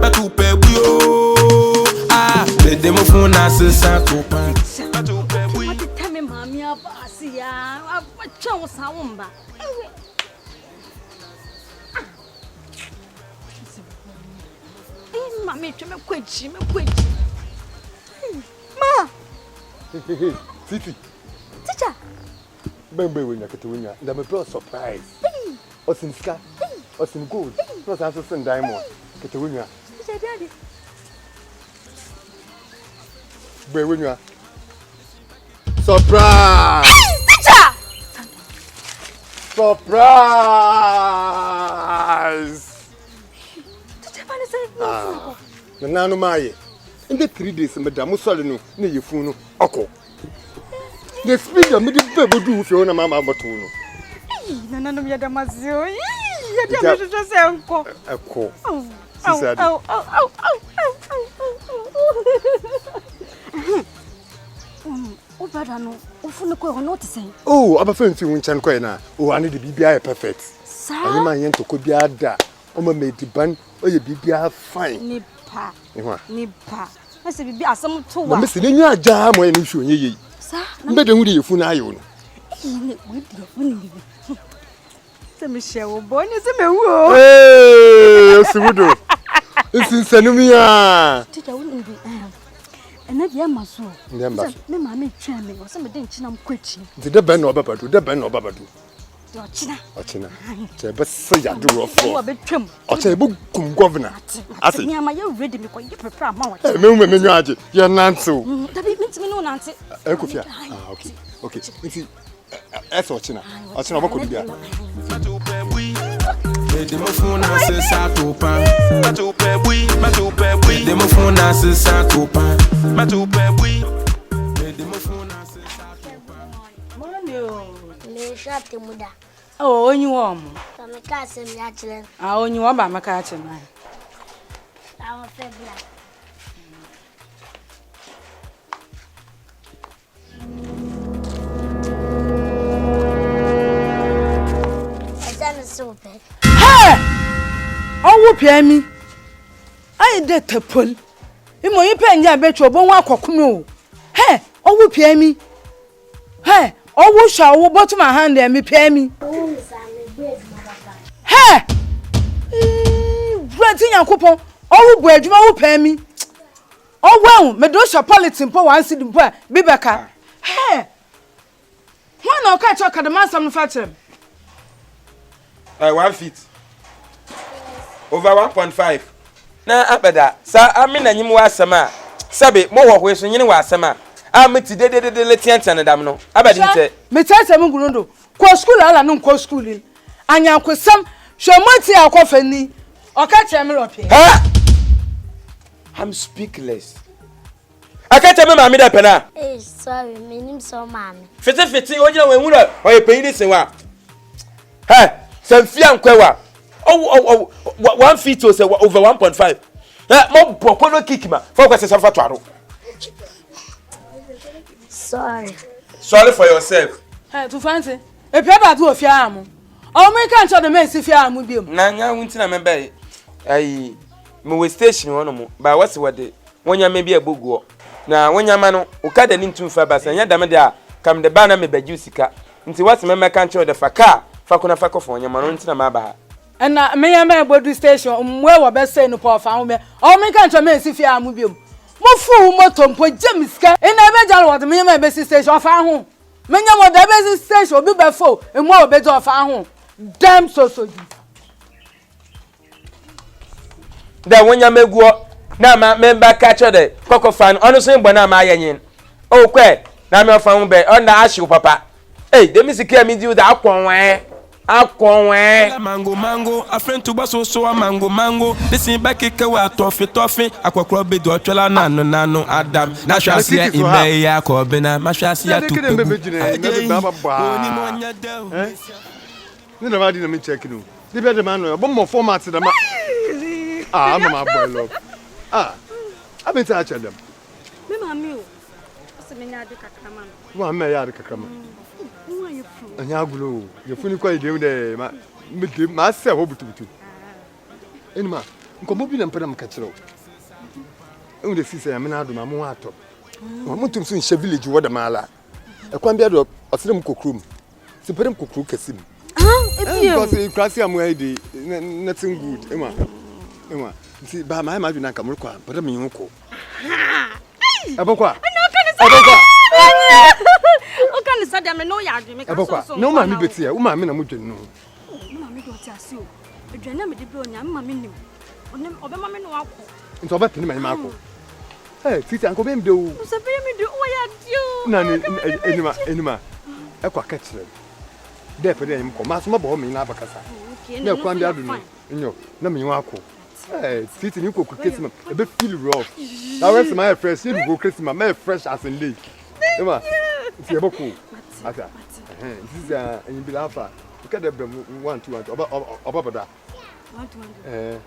Matupe bui, oh. Ah, le demo font assez sans Atopa. Matupe bui. Tame mami abasia, abacha osawumba. Mami, me kwechi. Ma. Titi. Teacher. Bembe when you get to win, and I'm a surprise. Osin ska, osin gold, not answer some diamond. Get to win ya. Daddy. Be win ya. Surprise! Teacher! Surprise! Teacher, man, say no. The nano my. In the 3 days, Madame Solino, near your phone, Oko. The speed of middle people do if you own a mamma batuno. None of your damazio. You just say, Uncle. Oko. Oh, but I know. Oh, noticing. Oh, I'm a friend to Winchan Quena. Oh, I need to be perfect. Sir, I'm a young to could be a da. Oh, made the bun, or you be fine. Nipa. I said, be some two. Mr. In your jam when you show ye. Sir, better would you for now? Michelle, born is a man. Hey, Sudo. It's in Sanumia. Teacher wouldn't be. And that Yamaso. Never, mammy, chairman, or somebody didn't chin quitching. The Ben or Babadu, the Ben or Babadu. Ochina. But say I do a bit trim. Or say, book, governor. I say, yeah, my young ready because you prepare more. You're not so. That means me no answer. Okay. That's Ochina. Ochina, what could be? Demofona se Atopa. Matupe bui. Demofona se Atopa. Matupe bui. Demofona se Atopa. Monyo. Me Atemuda. Oh, onye wom. So me ka se me achile. Ah, onye wom ba maka achile na. Awo febia. Super. Hey! Oh, pay me. I did the pull. Imo you pay ya betro bon wa kokuno. Hey, oh pay me. Hey, oh shall bottom my hand and me pay me. Hey! Granting Yakupon, oh bread you will pay me. Oh well, me do sha politin po wan see the boy Bibeka. Hey! Why no catch your cadman some fatem? 1 feet. Over 1.5. Na abeda. Sa amina nyim wa asama. Sabe mo wo hwe so nyine wa asama. Amiti de letianta dam no. Abedi nte. Me tete mu gurundo. Ko school ala no ko school. Anya kwesam hwemoti akofani. Oka cheme rope. Ha! I'm speechless. Aka cheme mami da pena. Eh, sorry, me nim so mami. Fete onyina we hu na oye peyini senwa. Ha! Samfia nkwewa. Oh 1 feet or say over 1.5. Mo popono kikima. Focus yourself for twaro. Sorry for yourself. Hey, to fancy. E peba do ofia am. O me kan cho de me si fia am biom. Na nya wunti na membe ai me we station wono mo. Ba wase wode. Wonya me bia boguo. Na wonya ma no ukada ni ntumfa basa nya dame de a kam de ba na me baju sika. Nti wase me kan cho de faka. Fakuna fakofo wonya ma no nti na ma ba ha. Na me ya me bodu station mwe wo be say no pa fa ho me. O me kan cho me si fia am biom. Mo fu moto mpo jemiska. E na be jalo wo de me ya me be si station fa ho. Menya mo da be si station obi be fo. E mo obe do fa ho. Damn so. Da wonya meguo na ma member catch de koko fan onu so ngbo na ma ayenyin o kwe na me fa ho be on na ashi papa eh de misika mi di da akonwe mango afren to baso so mango listen back ke wa tofi akwakro be do twela nano adam na hwase ime ya ko be na ma hwase ya tupu oni mo nya da ni na ma di na me check no de be de man no bo mo format da ma mama boy love I been to them Me mami o. Se me nya de kakrama no. Wa me ya de kakrama. Who are you from? Anya gulo. You funi kwa ide de ma ma se wo butubutu enima nkomo bi na mpena mkachiro e de sise ya me na do ma mo ato mo tum so nhye village wo de mala e kwan bia do osrem kokrum sipere kokru kasim because krasi am wey dey nothing good ema see ba my imagine na kamuru kwa but me yunko abokwa o kan sa dem no ya adwe me ka so no ma mi beti ya o ma mi na mo dwen no ma mi do ti ase o adwane me de bi onya ma mi nim onem obema me no akọ nti oba pini ma ni mako titi anko be mde o so be mi do o ya dio na ni enima e kwa kachire de pe de yim ko ma so ma bo mi na abakasa na kwa mbia do no nyo na me yunko titi ni ko Christmas e be feel rough now when my fresh you go Christmas my fresh as in lake ema ti e boku ata this is in bilafa you can dem 1 2 oba boda 1 2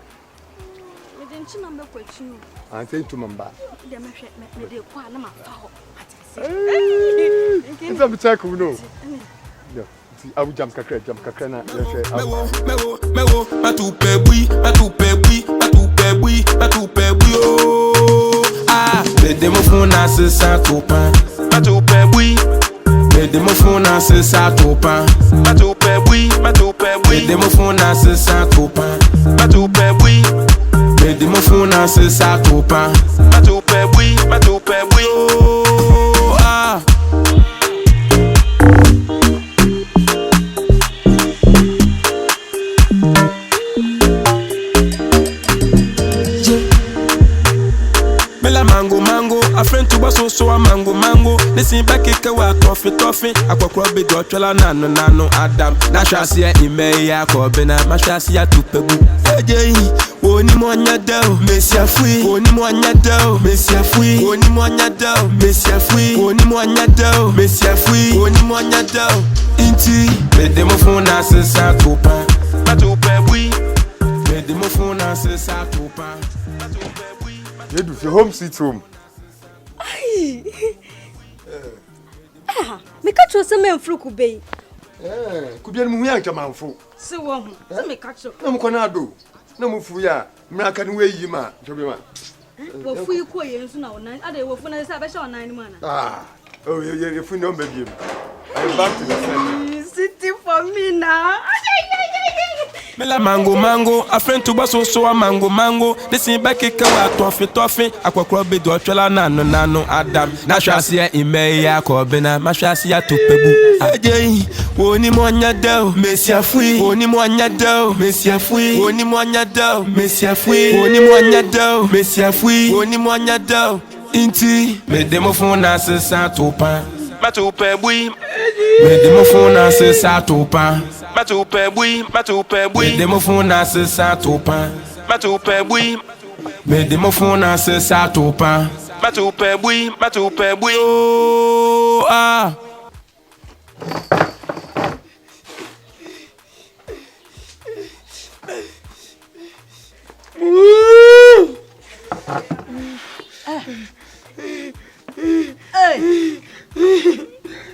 me den chi na me kwachi o an say to mamba de me hwe me de kwa na ma fa ho ata se it's a check no yeah abu jam kakra na ye mewo matupe bui oh ah de mo funa se sa topa matupe bui de mo funa se sa topa matupe bui de mo funa se sa topa matupe bui de mo funa se sa topa matupe bui oh ah mango a friend to so a mango listen back ke wa toffee akwakro be do twala nano adam na hwase ya ime ya ko be na ma hwase ya tupagu eje oni mo anya da mesia fui oni mo anya da mesia fui oni mo anya da mesia fui oni mo anya da mesia fui oni mo anya da inti me de mo funa se sa topa bui me de mo funa se sa topa bui you do your home sweet home me ka cho se me mfru ku bei ku bia mu hu ya jamanfo se wo hu se me ka cho na mu kona do na mu fu ya mraka ni weyi ma jobe ma wo fu yi ko ye nsu na onan ade wo fu na se abesha onan ni ma na oh you fu no baby I'm back to the center sitting for me now Mela mango a friend to so a mango listen back ke wa toffee akwakro be do twala nano adam na hwase ya ime ya ko be na ma hwase ya tupagu aje woni mo anya da mesia fui woni mo anya da mesia fui woni mo anya da mesia fui woni mo anya da mesia fui woni mo anya da inti me de mo funa se sa topa matupe bui me de mo funa se sa topa matupe bui me de mo funa se sa topa matupe bui me de mo funa se sa topa matupe bui oh ah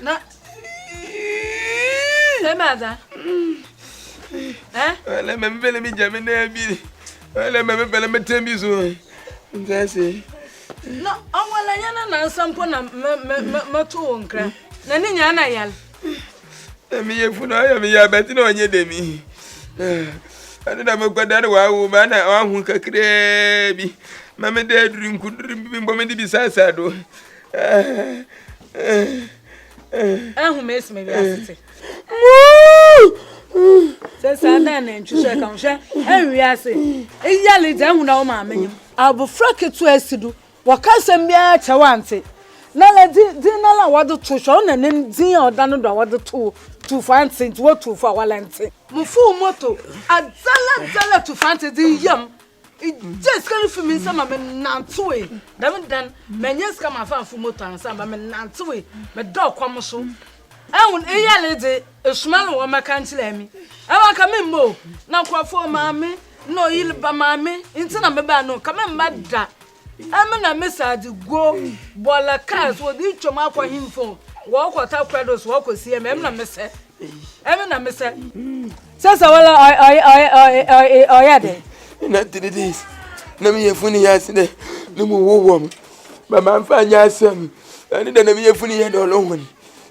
na Atemuda Wala mbele mi jame na bi. Wala mbele me tembi so. Ngase. no onwala yana na nsampo na mato wonkra na ni nya na yal Mi ye funa ya mi ya beti na onye de mi. Ani da me kwada na wa wo ma na wa hu kakre bi. Ma me de duru nkuduru bi mbo me di bi sasa do. Ehu mesme bi asite Sasa na ntwuse ka hwe ewi ase eyale de hu na wo ma amenyim abofra ketu asidu wakasem bia chawante na la di na la wado to hwe na nen din oda no do wado to fancy to what to for walante mufu moto azala to fancy di yam just can for me some me nantoe dan menye ska ma fa fu moto ansa ma me nantoe me do kwam so ehun eyale de esuma wo maka nchile mi awa ka me mo na kwafo maame no yilba maame intina me ba no ka me mada amena message go bola cars wo di choma akwa himfo wo kwata kwados wo kosie me na mese Sasa wala oyade. Na 3 days. Na me yefuni yaside. No mu wo ba man fa nyasam. Ani da na me yefuni ye do lohun.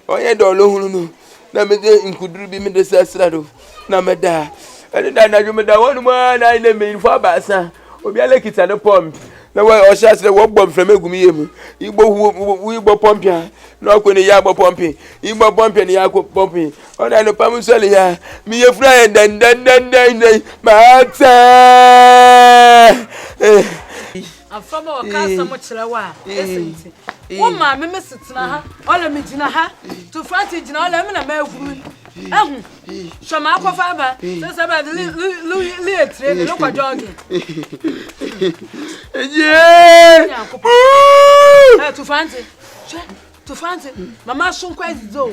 Oye do lohun no. Na me de nkuduru bi me de sasra do. Na me da. Ani da na me da wonu ma na ina me info ba sa. Obi ala kita no pump. Na wa o sha se wo gbom fra megumi yemu. Igbo pompia. No ko ni ya bo pompi. Igbo pompia ni ya ko pompi. Ona no pam so le ya. Mi ye fra dan ma ta. Afama o ka sa mo kire wa. Esenti. Wo ma me mesetina ha. Ola me gina ha. To front gina ola me na ma eguru. Ehu. Shoma akofa ba. Se ba li etre lo kwa jogging. To fancy. Mama sun kwezi zo.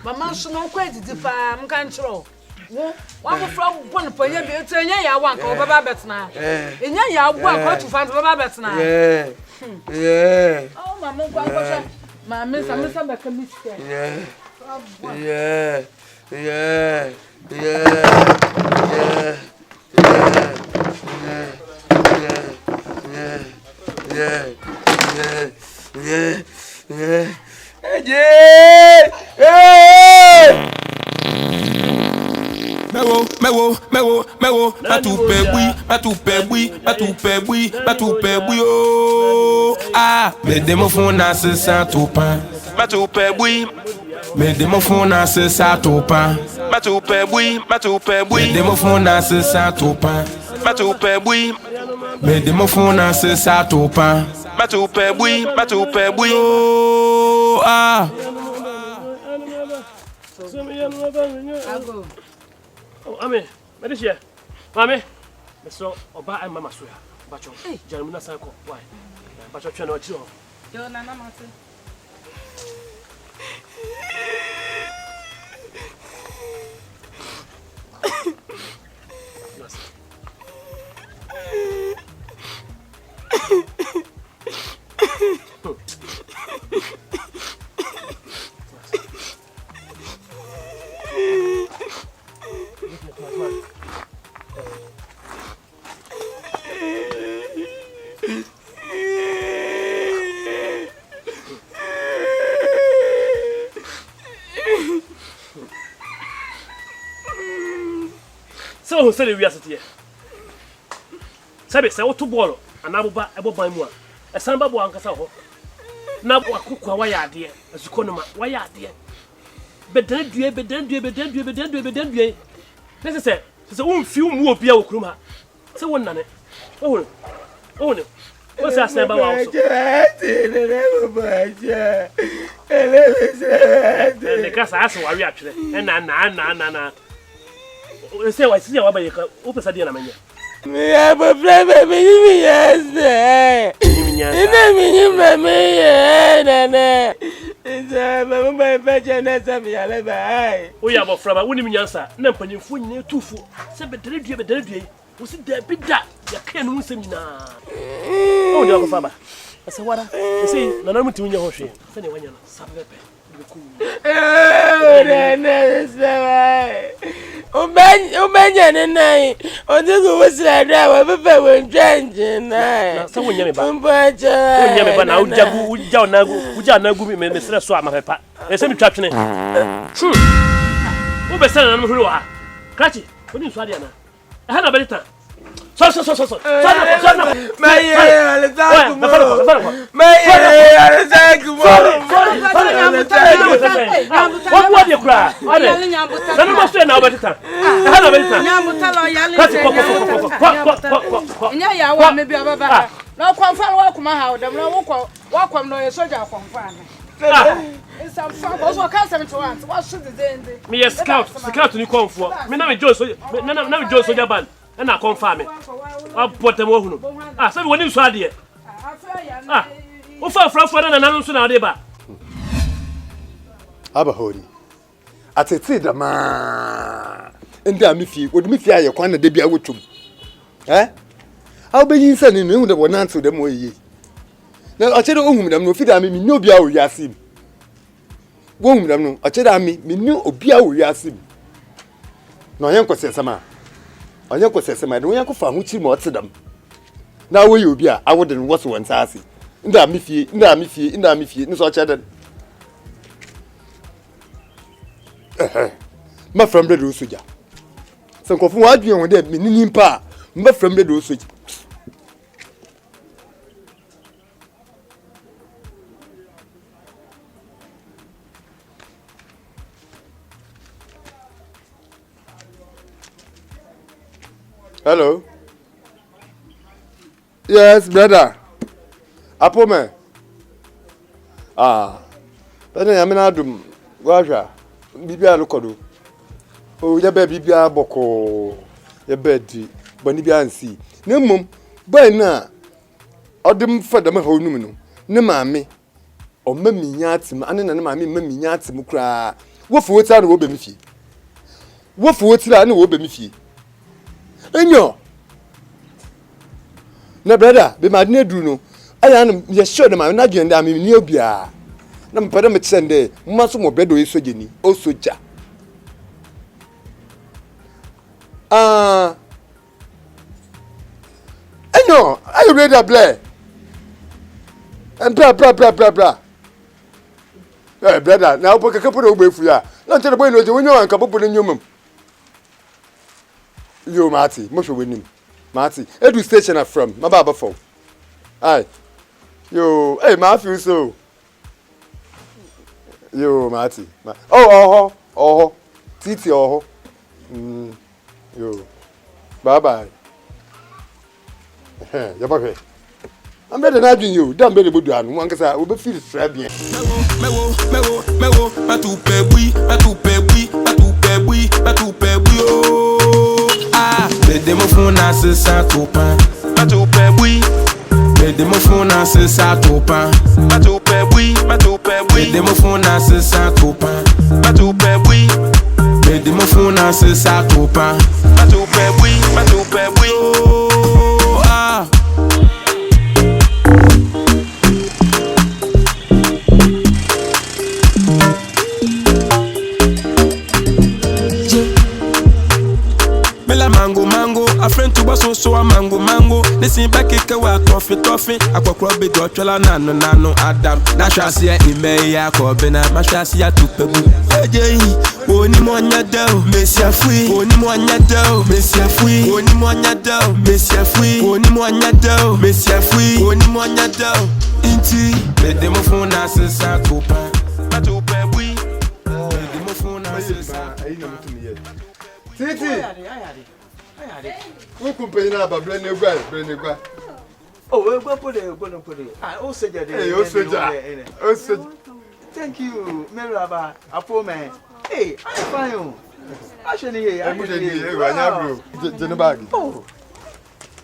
Mama sun no kwezi di pa mka nchiro. Wo wa mo fra bon panye bi etu enya ya wa nka obaba betna. Enya ya wa nka to fancy obaba betna. Oh mama kwa kwa. Mama sa ba kamiske. Mewo, matupe bui, oh. Ah, me demo fona se sa Atopa. Matupe bui. Me demo fona se sa Atopa. Matupe bui. Me demo fona se sa Atopa. Matupe bui. Me demo fona se sa Atopa. Matupe bui, oh. Ah. Ame, medishia. Mame, so oba and mama soya. Bacho. Jeremina Sanko. Why? Bacho channel chill. Yo nana mate. So who said we are sitting here? Sabe, say what to ball, and Abuba, Aboba Mua, a samba boancasa. Now, what cook, why are dear, as you call them, why are dear? But then, this is it. It's a one few more beer cruma. So one none. Oh, no. What's that say about? The cast asked why we actually, and na. Say, I see what you open Sadiana Mania. Me have a friend, baby, yes. It's a my pension as a alibi. We have a from a winning answer. Nampany food near 2 4. 7 day. Was it there? Big that? You can't win seminar. Oh, you're a farmer. I said, what? I say, no, I'm to win your horse. Send it when you're Saturday. Umenya nene ondigo wosira da bebe wenjanje na so wonyame ba mbacha wonyame ba na uja onagu me sere so amapepa ese mi twatwene wo be sere na no huru wa krachi oni so ade na ha na belita so maye alzaku maye alzaku what what you cry na no so na obetita ha na belita nyambutalo yale nya ya wa me bia baba na kwamfa wa kuma ha odam na wakwam no ye soja kwamfa na some fun also can't to want what should the end me a scout ni kwamfo me na me jo soja na me jo soja ban na confirm me apotem ohunu sabi woni so ade wo fa na nanu so na ade ba aba hori atete dama ndi amifie wodi mifie aye kwan na de bia wotwum aw be yin sani no hu de wonanto dem oyi na ochede ohum dem no fida me ni obi a wo yasim wo hum dem no ochede ami me ni obi a wo yasim na onye nkosesema de onye ko fa ho chi ma otedam na wo yi obi a awode no woso won saase nda amifie ni so chede ma from the do soja se nkofo wa adwen won de menini mpa ma from the do soja Hello. Yes, brother. Apome. Bene ya mena adum. Gwahwa. Bibia lokodo. O ya be bibia boko. Ya be di. Bani bia ansi. Ne mum. Boy na. Odem fada ma honum no. Ne maame. O maminya atim. Ane na ne maame maminya atim kra. Wo fu wota na wo be mi fie. Wo fu wotira na wo be mi fie. Enyo. Na brother, be madne duru no. Aya na ye sure na ma na dwen da me ni obia. Na mpade me tsende, mma so mo bedo yesoje ni, o soja. Enyo, are you ready to play? And bra. Eh brother, na opo kakapo na ogbefu ya. Na ntene boy no je wonyo anka popo na nyomam. Yo Marty, mo hwe wenim. Marty, edu station are from. My baba phone. Aye. Yo, hey, ma feel so. Yo, Marty. Oh. Titi Yo. Bye. Ya ba I'm better than you. Don't be able to do an one cuz I will feel très bien. Mewo, ma tu pe bui. Bede mo funa se sa topa. Ma tu pe bui. Bede mo funa se sa topa. Ma tu pe bui. Bede mo funa se sa topa. Ma tu pe bui. Bede mo funa se sa topa. Ma tu pe bui. Mango, a friend to was so a mango. Listen back it wa toffee. Aqua be dotchela nano Adam. Nasha sia imeya kobena, masha sia tupebu. Ejei, oni monya do, mesia fui. Oni monya do, mesia fui. Oni monya do, mesia fui. Oni monya do, mesia fui. Oni monya do. Inti, le demo fona se sa topa. Atopa bui. Le demo fona se sa. Titi. Who company na ba brenegwa. Oh, we go put it. Oh, soja dey. Hey, oh soja. Thank you, Meraba. Apo man. Hey, I'm fine. Actually, here. I'm bro. Jene bag. Oh.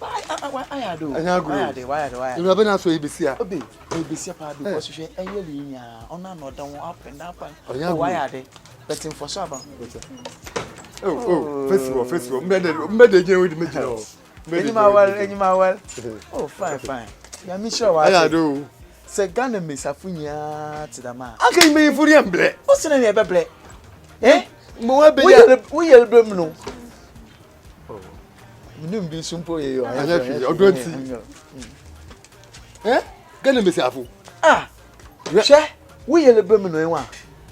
I do. Why? You have been so ibisia. Obi, ibisia pa because you enye linya. Ona no dan up and down. Why are they? Betting for Saba. Oh, festival. Mbede je with me jino. Anyma well. Oh, fine. Ya mi sure why. I do. Se Ghana mesafunya tidama. Aka me furi emble. O se na ebe ble. Mo wa be ya. We yel blem no. Oh. Minum bi sumpo ye yo. Anya fi odonti. Ghana mesafu. She, we yel blem no enwa.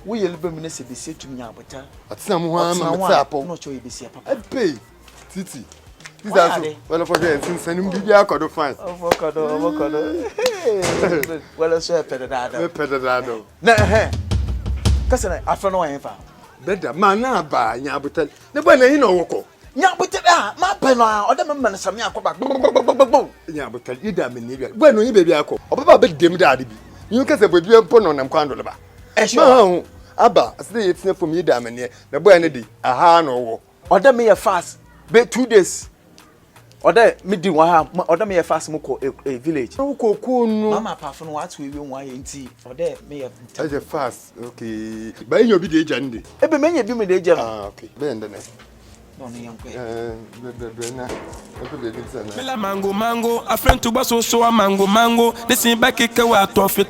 We yel blem na se bi setum nya abota. Atina mo ha ma metapo. No cho ye bi se papa. Epei. Titi. These are so. Well, for them, since sending me a code fine. Avocado. Well, so pedadado. Na Kasana, I found no answer. Better man na ba nya butel. Ne ba na hino woko. Nya butel ma pena o dem man sam nya akwa. Nya butel ida me ni bia. Ba no yi bebi akọ. Obaba be dem da ade bi. Yin kase bebi empo no nam kwando le ba. Ma aba asde yetina fom ida me ne. Na boy ne di aha no wo. O dem me fast. Be 2 days. Oda me di wa ha oda me fast mo ko a village. No ko no. Mama pa fo no what we won ye nti. Oda me e fast. Okay. Ba yin obi de eja nde. Ebe me nya bi me de eja. Okay. Be ndene. No no yankwe. Mela mango, a friend to basso so a mango, the same back a toffee,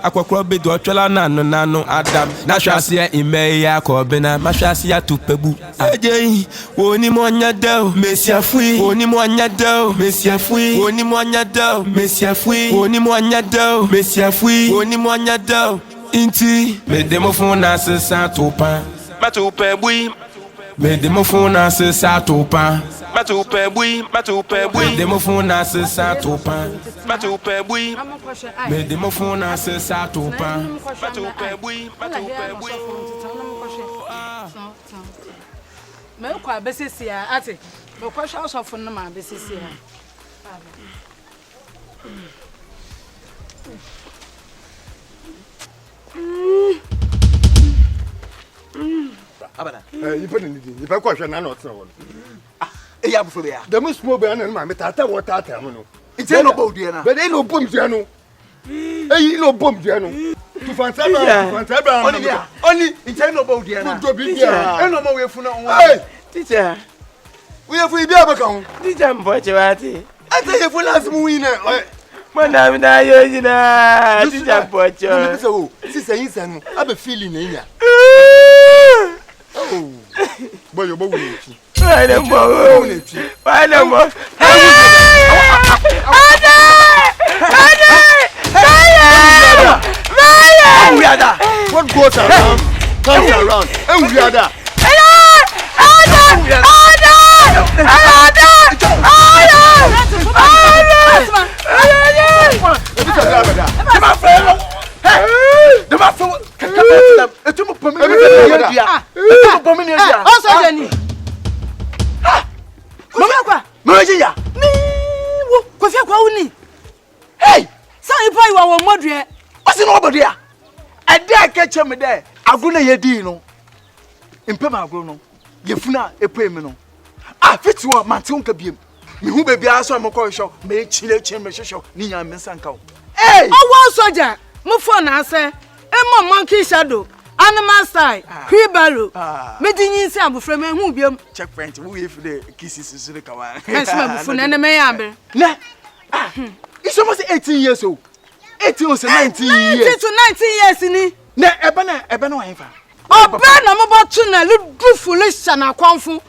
aqua bedo nano, Adam, Nashasia in Maya Corbina, Mashasia to Pebu. Ajay, Woni Monya Del, Messia Fui, Woni Monya Del, Messia Fui, Woni Monya Del, Messia Fui, Woni Monya Del, Messia Fui, Woni Monya Del, Inti, Medemophone as a Satopa, Matupe Bui. Me demofona se satopa matupe bui demofona se satopa matupe bui me demofona se satopa matupe bui me kwa besisi ya ati me kwa sha osofo no ma besisi ya Abana. You put in the if I question not so. E ya bufo be ya. The most mobile and my tata water tamuno. It's no bold na. But they no boom jano. Eh, no boom jano. To Fantabra, only it's no bold na. To be here. E no mo we fu na on. Hey, Teacher, we have we be able to. teacher mpochewati. I tell you for last winner. Mwana mna yojina. Teacher pocho. So, sister insan, I have a feeling in here. Oh, boy, you're both. I don't know. I don't know. What goes around comes around. And we are there. Hey, some boy wa modre. What's in over there? I dare catch him there. Aguna yedi no. Impema agrono. Yefuna epem no. Ah, fit you mantion kabiem. Me hu baby aso amko show. Me chile me show. Ni nya me sanka. Hey! Oh, one soldier. Mo phone ase. Emo monkey shadow. Animal style. Cribalo. Me dinyin se abofra me hu biam. Checkpoint. We if the kisses is the kawa. Yes, me abofra na me yabe. Na. It's almost 18 years old. 18 or 19 years. 18 to 19 years ni. Na eba na wanfa. Oba na mo botu na lu foolish na kwanfu.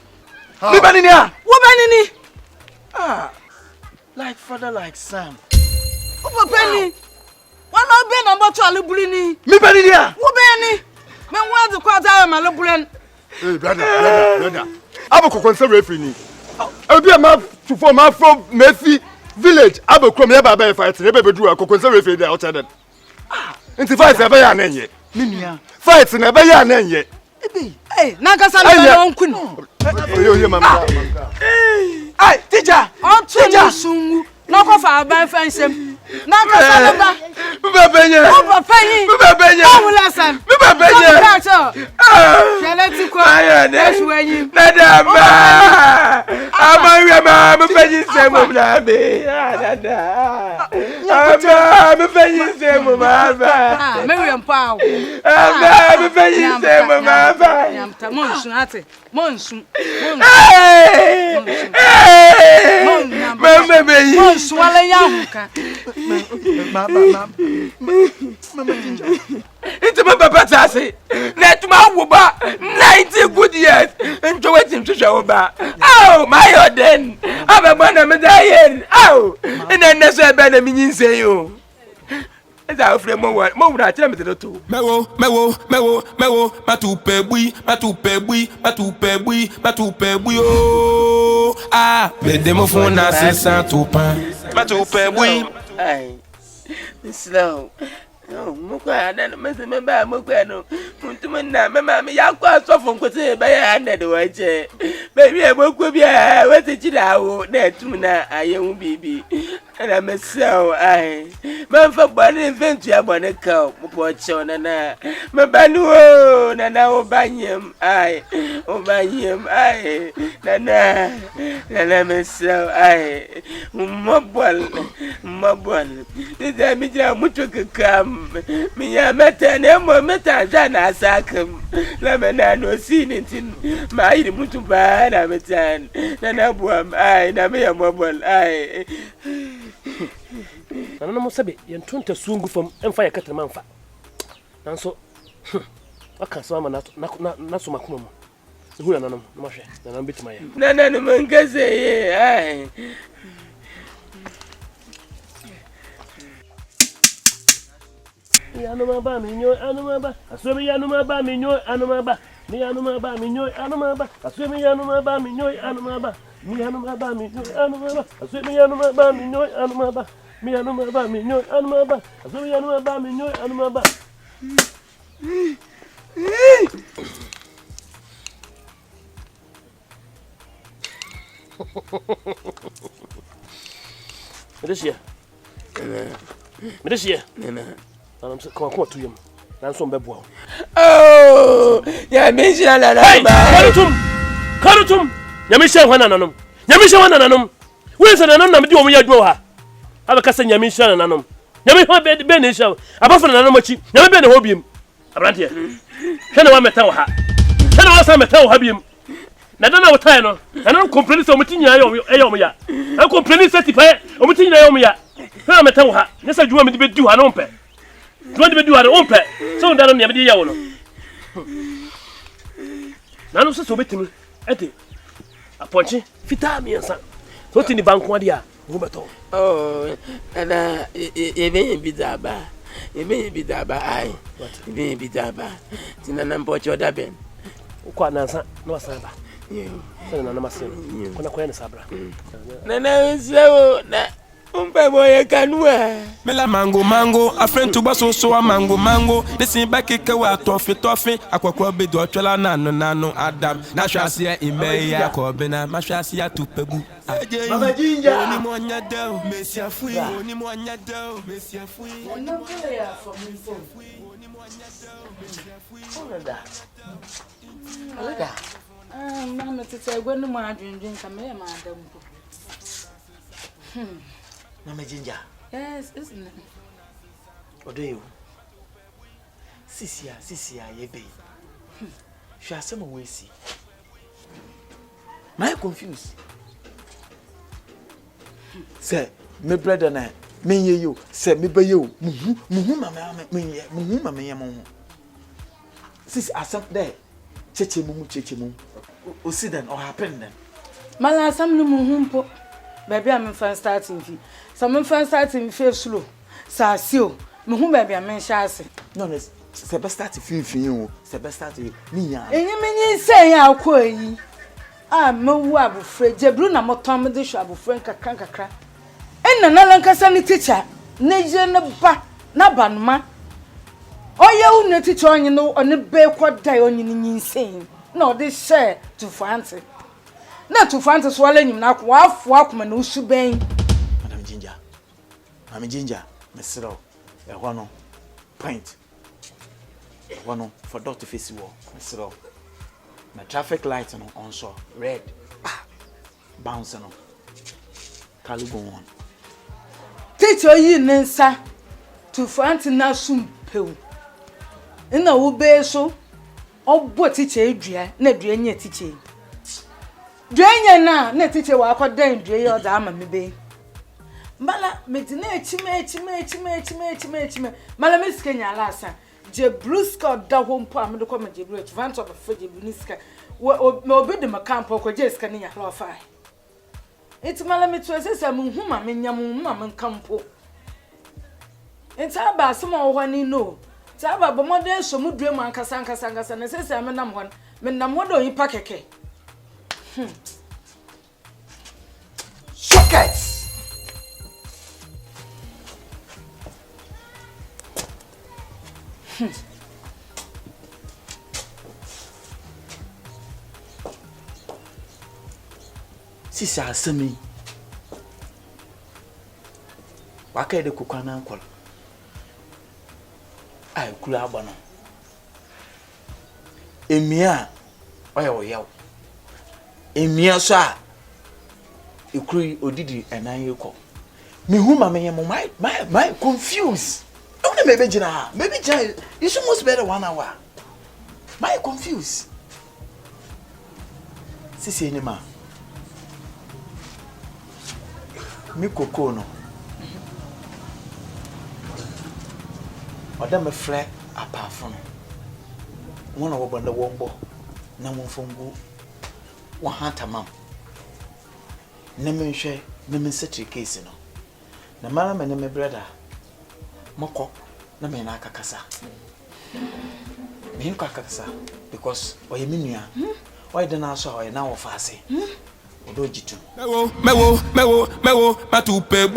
Me bani ni a. Wo bani ni? Ah. Like father like son. Wo papa ni. Wana obe na botu alubuli ni. Me bani ni a. Wo bani? Me wa de kwa za ma alubuli. Hey, brother. Abo kokon referee ni. Ebi am to form from Mefi village. Abo krom ya baba fight. Ebe bedu kokon referee there outside that. Nti fight ebe ya na nye. Me nua. Fight na ebe ya na nye. Ebi. Hey, na kasa na onku no. Yo mama. Ai, teacher. Teacher sungu. Na ko fa ban fansem. Na kasa na ba. Babenye. O papenyi. Babenye. O wulasan. Babenye. Jaleti ko. Eswenyi. Nadama. Ama me penyi semu na be. Dada. Ama me penyi semu ma ba. Me we mpa o. Ama me penyi semu ma ba. Nyamta monsun ate. Monsun. Mama be yi. Monsun wala yahuka. Mama. It's my papa say. Let my woba 90 good years. Into waiting to show back. Oh, my then. I'm a man of dying. Oh, and then that's a better meaning say you. As our friend more I tell me the two. Mewo, matupe bui. Oh, ah, me demophone as a Atopa. Matupe bui. Aye, slow. No, Muka, then Mr. Member Mukano, Muntumana, Mamma, Yakwa, so from Cote by 100 white. Baby, I woke with you. What did you know? That Tuna, I young baby. And I'm a so I. Man for Bonnie Venture, Bonnie cow, watch on and Mabanu, Nana Obanyam, I, Nana, I'm so I. Mobile. Did I meet you? Mutuka come. Me, I met an meta, asakam la mena no sinitin ma yiri mutu ba na metan na buam ai na me yamobol ai nana mo sabe yentunta sungu fam emfa yakata manfa nanso aka so ama na so makoma mu hu na nanam no hwe na nan bitima ya nana no mangase ye ai anuma ba minyo anuma ba asome anuma ba minyo anuma ba mi anuma ba minyo anuma ba asome anuma ba minyo anuma ba mi anuma ba minyo anuma ba asome anuma ba minyo anuma ba mi anuma ba minyo anuma ba asome anuma ba minyo anuma ba Medisia I'm so come to you. That's some bebo. Oh, ya misha la la. Karutum. Ya misha wana nanom. Ya misha wana nanom. We say nanom na medi omo ya dwo ha. Aba kasa ya misha nanom. Ya me ho be ne sha. Aba fa nanom achi. Ya me be ne ho biem. Abrante. Hwe na wa meta wo ha. Hwe na wa sa meta wo ha biem. Na dana wo tai no. Na no complain say omuti nya ya omo ya. Na complain say tipa omuti nya ya omo ya. Hwe na meta wo ha. Ne sa dwuma medi be du ha no mpe. Don't be doing on pet. So that on the idea. None of so betting at it. A punchy, fita me and son. So in the bank one year, Roberto. Oh, and it may be daba. It may be daba. I, it may be daba. Tinanam Pocho Dabin. Quite answer, no sabba. You, when I quit Sabra. Nana, so that. Boy, canwa. Mela mango, a friend to basso so a mango. Listen back a toffee, aqua bedo trela nano Adam. Nashasia in Maya Corbina, Mashasia to Pebu. Mama Ginger, only one yado, Messia Fui, only one yado, Messia Fui, Mamma to say, when the man drink a man, madam. Mama Ginger. Yes, isn't it? What do you? Sisia, ye be. She has some way see. My confused. Say, me brother na, me you, say me be you. Mama, me. Sis, asam there. Cheche mu. O see then or happen then. Mala sam no muhumpo. Baby, I'm first starting fee. Some first starting fee slow. Sasio, Muhum baby, I'm shassi. No, it's the best start fee you. It's the best start me. And you mean say I'll call ye. I'm no wabu Fred, Jabruna Motom the shabu Frank Crack. And another Cassani teacher, Najan Nabanma. Oh, you need to join you know on the bear quad die on insane. No, this share to fancy. Not to fancy swallowing him now, walkman who should bang. Madam Ginger, Mammy Ginger, Miss Row, a one point. One for Dr. Festival, Miss Row. My traffic light on shore, red, bouncing on. Calugo on. Teacher, you Nansa to fancy now soon pill. In a wobe so, oh, what teacher, Adria, Nedria teacher. Drain na na teacher wa akwa dan dre o da ama me be mala medina chime mala miska nya lasa je bruska da ho mpo am de ko me je bru vant of fe je buniska me obi de makampo ko je ska nya lo fa it mala me to sesa mu huma me nya mu ma me kampo enta ba so mo ho ni no ta ba bo modern so mu dre mu ankasa na sesa me nam ho me nam ho do yi pakeke Sockets! Sisi asemi. Waka de kukwana nkwala. Ai kula abana. Emia oya oyaw. Emia so a ekuri odidi enan yeko. Me hu ma me yem my confused. I want to maybe jina. Maybe jina. It's almost better 1 hour. My confused. Sisi enima. Mi koko no. Oda me frɛ apafo no. Wona wo banda wo mbo na mo fongu wo hantamam. Na me nhwɛ na me settle case no. Na mara me ne me brother. Moko na me na akakasa. Me nko akakasa because oye menua. Oye de na so oye na wo faase. Odo jitu. Mewo, matupe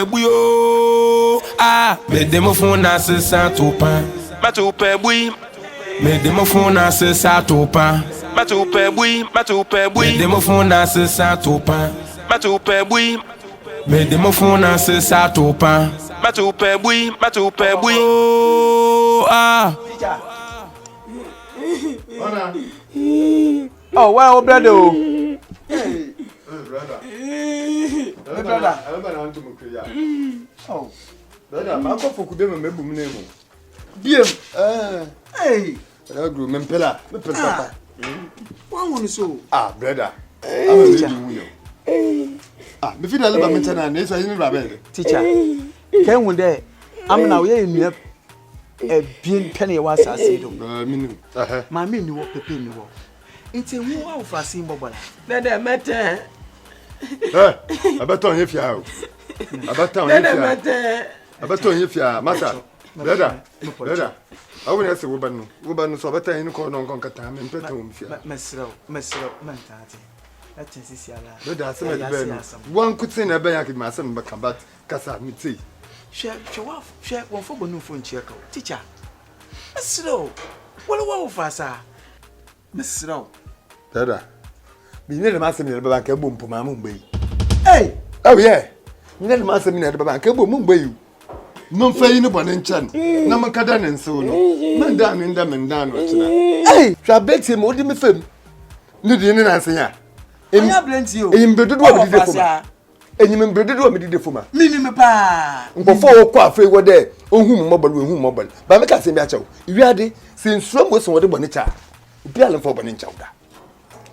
bui oh. Ah, me demo fona se Atopa. Matupe bui. Me demo fona se Atopa. Matupe bui. Me demo fona se Atopa. Matupe bui. Me demo fona se Atopa. Matupe bui oh. Ah. Oh, well, brother. Hey, brother. Brother, I want to move here. Oh, brother, my uncle for could me boom name. Dear, hey, I grew Mempela, Papa. One one so. Ah, brother, I'm a teacher. Ah, me feel a little bit and this I didn't Teacher, can one day I'm now here a being penny was I said. Mammy knew what the penny was. It's a war for a symbol. Let them matter. I bet on if you are. I bet on if you are. Matter. Brother. I will ask a woman so better in corner on Catam and Petum. Mesro, Mentati. That is Brother, one could send a bayak in my son, but come back, Cassa, me see. Share one for no phone check. Teacher. Mesro. What for, sir? Mesro. Brother, be near the master in the bank, a boom for my moon bay. Hey! Oh, yeah. Near the master in the bank, a boom bay. No fair no one in chan. No macadan and so no. Man down in them and down. Hey! Shall bet him what me film. No, didn't answer ya. I bless you. In bedroom, what did you for? And you remember what we did for me. Minimum pa. Before quite were there. Oh, whom mobile. But I can't say that. You are the since some was what the bonita. Piano for Boninchowder.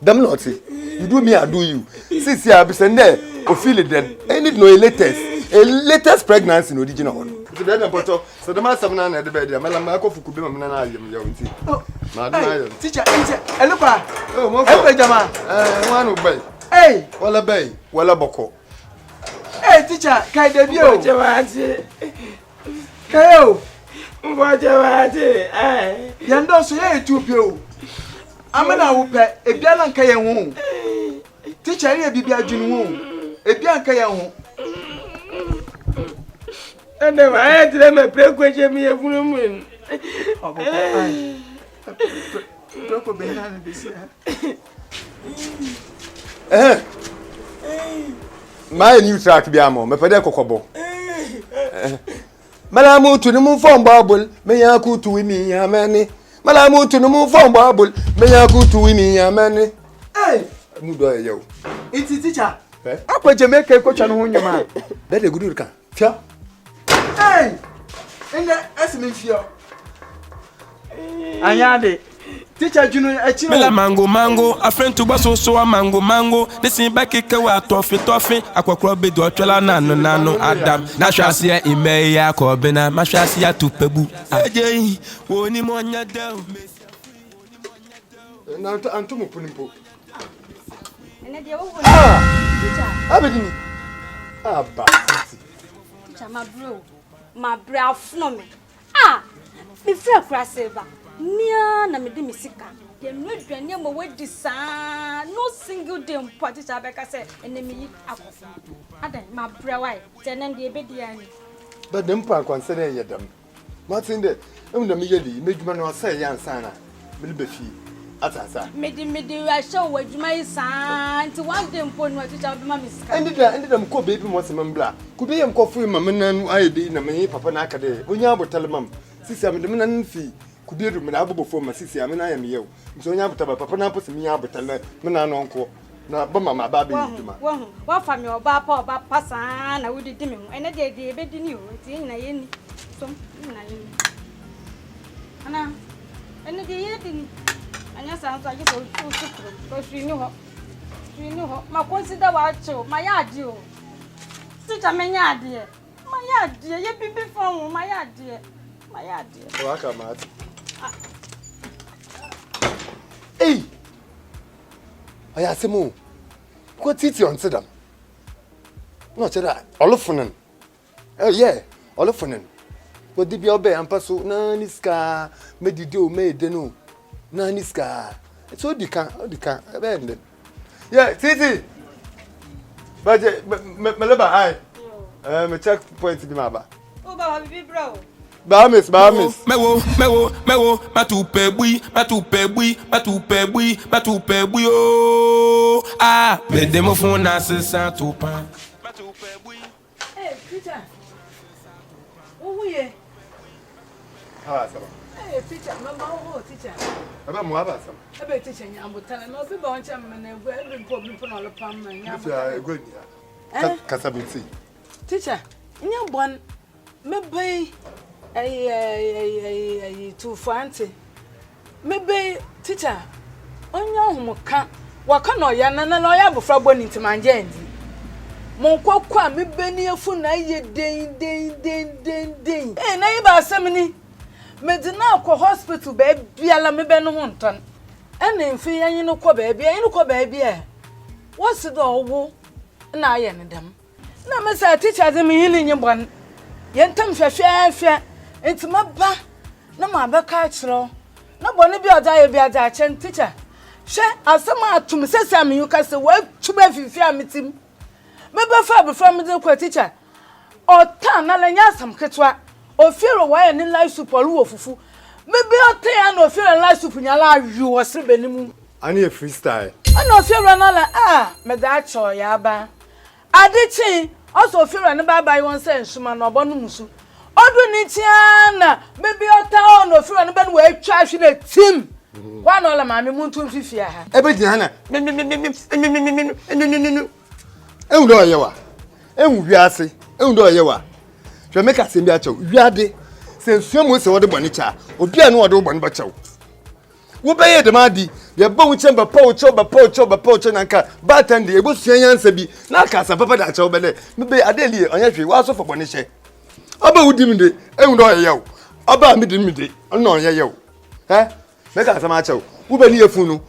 Damn naughty. You do me, I do you. Since you have been there, or feel it then. I need no latest pregnancy in original. The bed and bottle, so the master man at the bed, Malamako could be a Teacher, Elupa. Oh, one obey. Hey, well, a bay, well, a boko. Hey, teacher, kind of you. Kayo, What you want? Yando say to you. I'm an hour, a Bian Kayan. Teacher, a Bibia Jun, a Bian Kayan. And then I had them a play question me a woman. My new track biamo, me pede kokobo. Malamu to the move from bubble, may I go to me, amani. Malamu to the move from bubble, may I go to me, amani. Hey, Mudo yo. it's a teacher. I put Jamaica coach on your man. That a good can. Fia. Hey, and that's me fear. I had it. Teacher Junior, Mela mango, a friend to basso so a mango. Listen back a toffee, aqua bedo nano, Adam. Nashasia imea corbena, Mashasia to Pebu. Ajay, woni monya down. Now to Antumu Punimpo. And then Aberdeen. Ah, my brow from me. Ah, me feel crasseva. Nia na me de misika. Ye no dwane mo wedi saa. No single day mpoti cha beka say enemy akofo. Adan my brow why? Tenen de ebedi ani. But them pa consider ye them. Martin de, em na me yedi, medjuma no say yan sana. Me be fi. Atasa. Medi I show wadjuma yi saa. Nti one day mpo no teacher be ma misika. Ended them ko baby mo se membla. Ku be yam ko fu ma menanu ayede na me papa na aka de. Onya abotale mam. Sisi am de menan fi. Kubiru me na abobo fo ma sisi am na yam yew. Nso onya abotaba papa na posi me abotale me na no nko. Na ba mama ba be yiduma. Wa fa me oba pasa na wudi di me. Ene de ebedi ni o. Nti na ye ni. So na ye. Ana, ene de yedin. Anya sanso aje so usukuru. Ko hwini ho. Hwini ho. Ma consider wa acho, ma ya ade o. Teacher menya ade. Ma ya ade, ye bibi fon, ma ya ade. Ma ya ade. Wa ka mat. Hey. Aya semu. Ko titi on sedam. No cheda, olofunen. Oh yeah, olofunen. Ko dibi obe ampa so na niska medidi o mede no. Na niska. So odika ebe ende. Yeah, titi. Baje meleba ai. Me check point bi ma ba. O ba bibi bro. Ba miss. Mewo, matupe bui, oh. Ah, me demo fona se Atopa. Matupe bui. Hey, Peter. Who ye? Ah, ça va. Hey, Peter, mama, teacher. Aba mo aba sam. Ebe teacher nya ambotana no bi ba won cha me na egwu ebe po na lo pam na nya. If you are good ya. Kasabiti. Teacher, nya bon me bay ay tu fanti. Me bay teacher. Onya homuka. Waka no ya na ya bofra boni ntimanje ndi. Mon kwakwa me beni afu na ye den. Na yi ba asem ni. Medina akọ hospital ba biala me be no honton. Ena mfi yan no kọ ba bia e. What's the owo na aye ne dem. Na me say teacher dem yini nyibon. Yentam hwehwe entima ba na ma ba ka kiro. Na bone bi oda ye bi ada chen teacher. Hwe asem atum sesa me you ka say wa tuba fifi amitim. Me be fa be from the kwa teacher. O ta na la nya asam ketwa. Ofiro wa ni life super wo fufu. Maybe o te ya no ofiro life super nyala awu wo sebe ni mu. Ani a freestyle. Ana ofiro na la me da cho ya ba. Adichi also ofiro na ba ba won say nsuma na obo no musu. Odu ni tiana maybe o ta on ofiro na ba no we twa hwe na tim. Wa no la ma me mu ntum fifia ha. Ebe gina na. Ewu do yewa. Ewu wiase. Ewu do yewa. Hwe make asem bi achew. Wiade. Se nsuamu se wode bone cha. Obi anu wode bone ba chew. Wo beye de madi. Ye ba wo chemba pa wo cho nanka. Bartender e bo sua yansa bi. Na aka sa papa da chew bele. Me be adeli onya hwe wa so fo bone hye. Oba wudi mi de. Ewu do yew. Oba mi de mi de. Ono onya yew. He? Make asem achew. Wo be ni yefunu.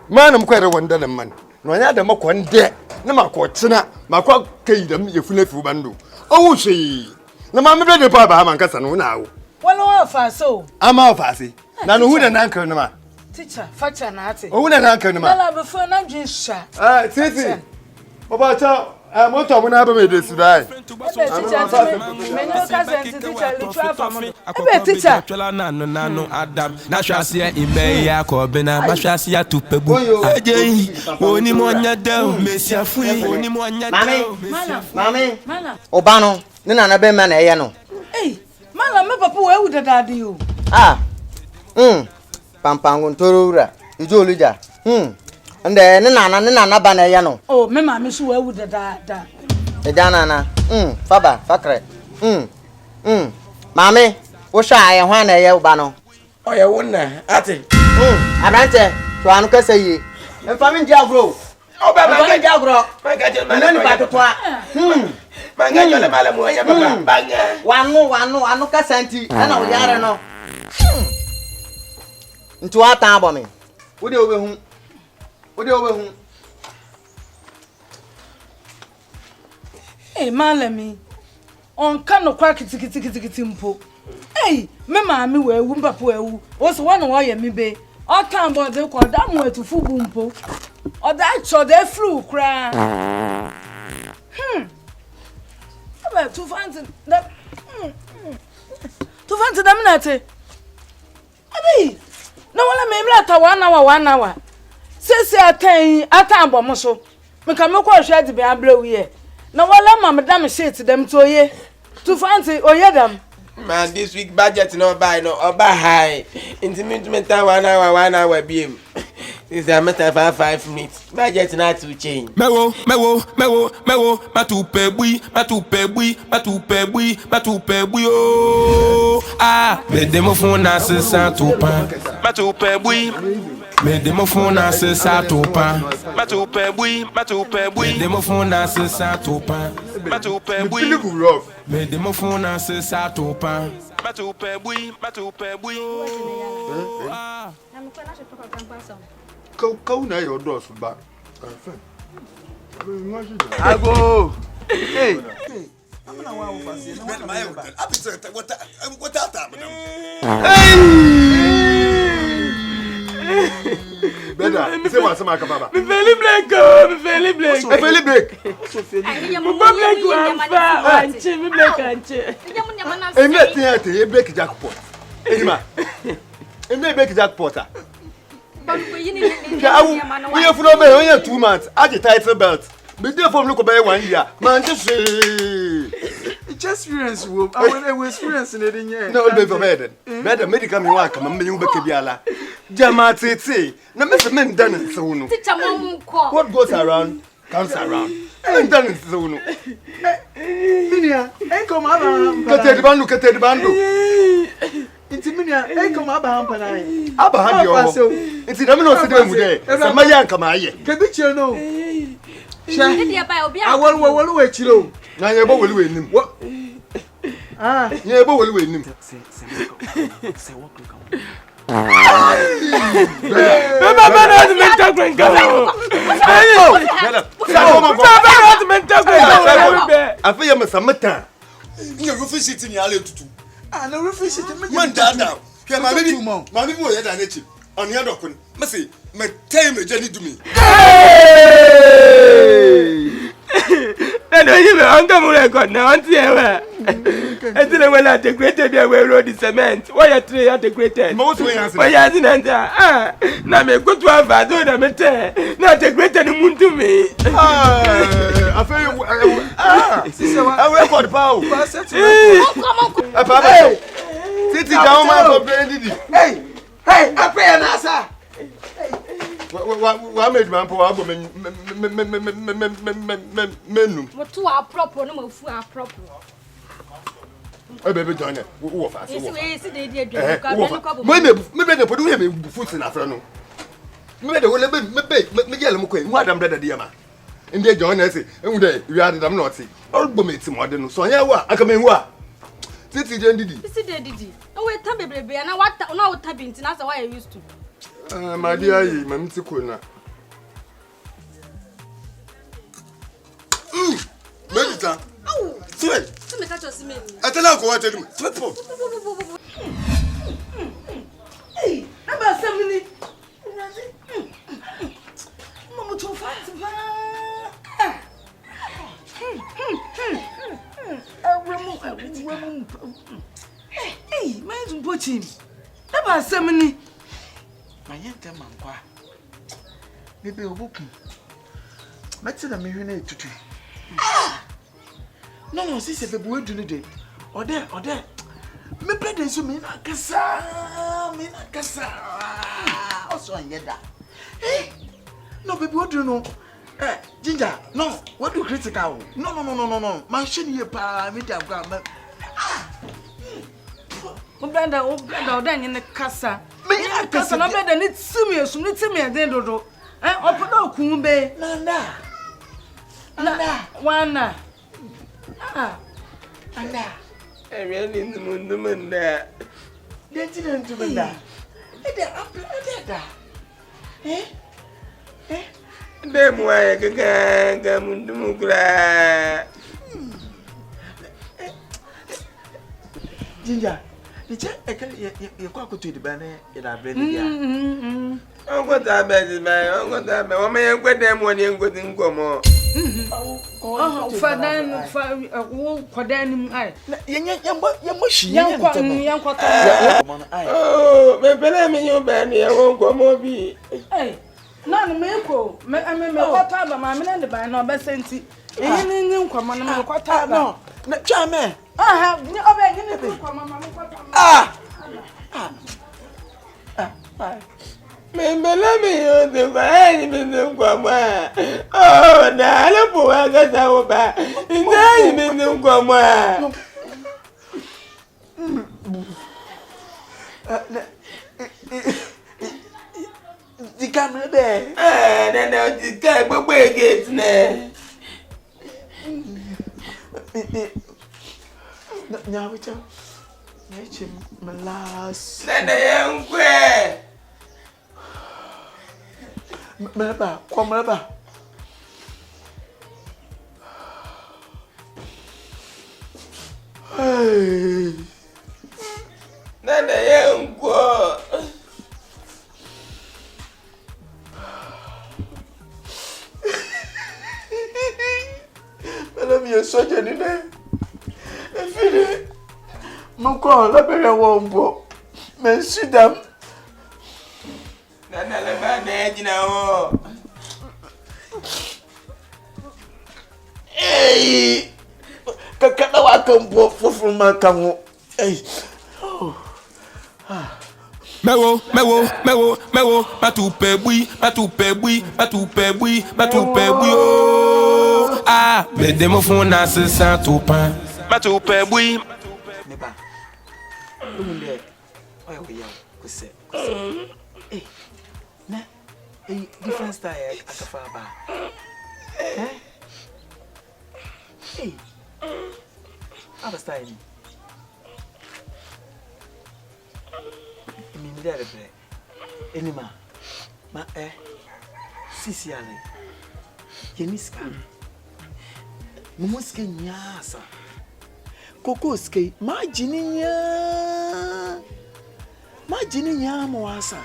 Manam kwere wonda le man. No nya de makọ nde. Na makọ china. Makọ kayidam yefunu afi bando. Owu hwe. Na ma mebe de pa ba man kasa no na wo. Wala wa fa so. Ama fa se. Na no hu de nan kan no ma. Teacher, facha na ate. O hu de nan kan no ma. Wala be fo na dwen sha. Titi. Oba cha moto mo na ba me de su dai. Teacher, me no ka se teacher lu twa fa mo. Ebe teacher. Twela nano Adam. Na hwase ime ya ko bena, ma hwase ya tupebu. Aje oni mo nya da mesiafu, oni mo nya da. Mami. Oba no. Ni na be ma na eye no. Mala me papa we wuda dade o. Pampango ntorura. Ijo olija. Nde ni na ba na eye no. Oh, me ma me so we wuda dada. E jana na. Faba, fakre. Mami, wo sha aye hwan na eye uba no. Oye wonna ate. Abrante, to anu kasa yi. Mfa mi diagro. Oba Mfa mi diagro. magaje Nani ba to toa. Magaje le mala mo ya baba. Banga. Wanu kasa nti. Na wo yare no. Ntu ata abo me. Wo de obehu. Malami. On kan no kwa kitikiti mpo. Me ma me we wu papa we wu. O so won wo ye me be. O kan bo de ko da mu etufu bu mpo. O da cho de fru kra. Aba tu fanti da. Tu fanti da mnate. Abi. Na wala me mla ta 1 hour. Sesi atan bo mo so. Me ka me ko hwe de be abla wi e. Na wala ma me dam shit dem to ye. Tu fancy oye dam. Man, this week budget no buy no oba high. Intimate 1 hour BM. This is a 5 minutes. Budget not to change. Mewo, matupe bui, oh. ah, me demo phone na se Atopa. Matopa bui. Me demo phone na se Atopa. Matopa bui, matopa bui. Me demo phone na se Atopa. Matopa bui. Me demo phone na se Atopa. Matopa bui, matopa bui. Kau na your doors back. Ago. Hey. Better. Say what some baba. Me feli blake, me feli blake. I feel break. Me blake wan fa, anche, me blake anche. E me tin e break jackpot. Ejima. E me break jackpot. We have no me 2 months. At the title belt. Me dey from look by 1 year. Man just Experience wo. I will experience in it. no be for bed. Better medical me work am me be biala. Jama tete. Na me se men dan so no. Teacher mom ko. What goes around comes around. Men dan so no. Minia, come Abraham. Kete de bandu. Inti minia, come Abraham panai. Abraham yo. Inti na me no se dem mu dey. Se ma yan kama aye. Kebiche no. I will wait you. Na ye bo weli we nim. Ah, Ye bo weli we nim. say what go. Baba na mental brain go. Baba na mental brain go. Afa ye mesamata. Nye rufi shit ni ale tutu. Ah, no refresh it. Man dada. Hwe ma bi mo ye da na chi. Oni adokun. Me say me time me jani dumi. And when you were on the record now, auntie, I didn't when I decorated the way road the cement. Why are you decorated? Most way answer. Why are you now me go to have a do na me te. Now decorated the moon to me. Afa ye Sister, I record power. Come Titi down man for brandy. Hey, I pray and answer. Wa made man for abo menu. What to our proper no fu our proper. E be join e. Wo fa so. Yes, we dey dey go. Me be dey podu he me foot na afra no. Me be dey wole me yele mo kwen. Mu adam dada dey ma. Ndi join e say, ehun dey wi adam na oti. Olbo me ti mo de no. So anya wa aka me hu a. Titi je ndidi. Isi dey didi. No we tan bebrebe na what na what binti na say why you used to. My dear, my Mitikuna. Medita. Oh. Swe. So me catch us me. Atela ko wa telu. Swepo. Hey, aba semini. Mama too fast. Hey, man to put him. Aba semini. My young man, qua. Maybe a book. Match the millionaire to No, sister, the boy do it. Or there. Me better so me na kasa. Also, I get that. Hey, no, baby, what do you know? Ginger, no, what do critical? No. Machine ye pa, me have got. Brenda, odan in the casa. Me casa no better need serious, need to me at the dodo. Open no kumbe. Nanda. Wana. Nanda. I ran in the moon there. They didn't do that. Dem why gaga mundumukra. Ginger, you quite to the banner in our bread. Oh, what I bet is my uncle that my woman got them when you go in Como. Oh, for them, for them, I. Oh, my belly, you ban me, I won't go more be. Hey, none me ko. I mean, what time am I in the band or Bessenty? You come on, what time? No, Charme. I have no Me belami you the vai me no kwama. Oh, na la po aga ta oba. Ndai me no kwama. The camera there. Then the guy go gate ne. Now we tell. Let my last. Then the young boy. Meraba, come meraba. Hey. Then the young boy. Let me a surgeon in there. I feel it. Moko, let me a wombo. Men sit down. Then the man edge now. Hey! Kakana wa kambo for my camo. Hey! Mewo, matupe bui, oh. Ah, me demo fona se Atopa. Matupe bui. Neba. Lumbe. Oya we ya. Kuse. Hey. Na. Hey, different style akafa ba. Eh? Hey. Aba style ni. Mimi dare bre. Enima. Ma sisi ale. Yeniska. Mumuske nyasa. Kokoske majini nya mwasa.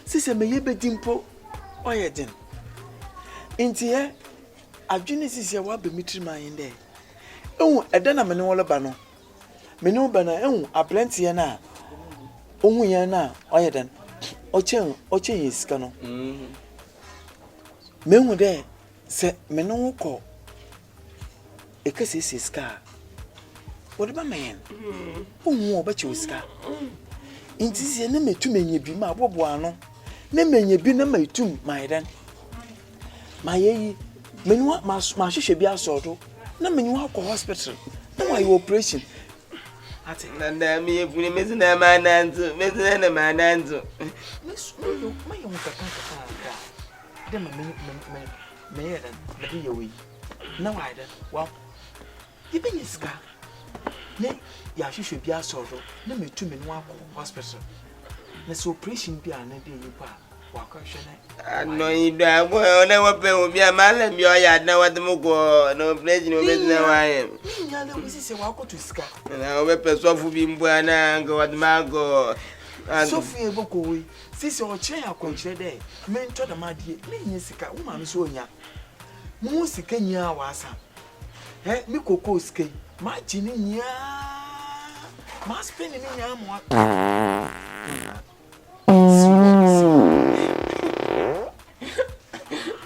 Sisi me yebe dimpo oyedin. Inti adwene sisi wa be mitri man de. Ehu eda na me ne wole ba no. Me ne ba na ehu aplentie na. Ohu yan na oyeden. Ochen yiska no. Me hu de se me no ko ekese siska. What ba men? Ohu obache uska. Inti se ne metum enye bi ma abobo ano. Ne menye bi na metum maiden. Mayeyi menwa ma hwehwe bi asodo. Na menwa ko hospital. Na why operation. Ati Nanda mi efuni mesi na mananzo. Mayo kaka. Dem me yeda me de yewi. Na why da? Well, Ibenyiska. Ne ya hwehwe bi asodo. Na metum menwa ko hospital. Na so operation bi ana de yipa. No, you don't want to be a man. You are not the no place, no business. I am. Say, walk to Sky. And I will be so for being born and go at Margo. And Sophia Boko, Sister or chair, contra day. Men told the my dear, Sika, woman, so ya. Musika nya was up. Eh, Miko Ski, my genie, my spinning in yam.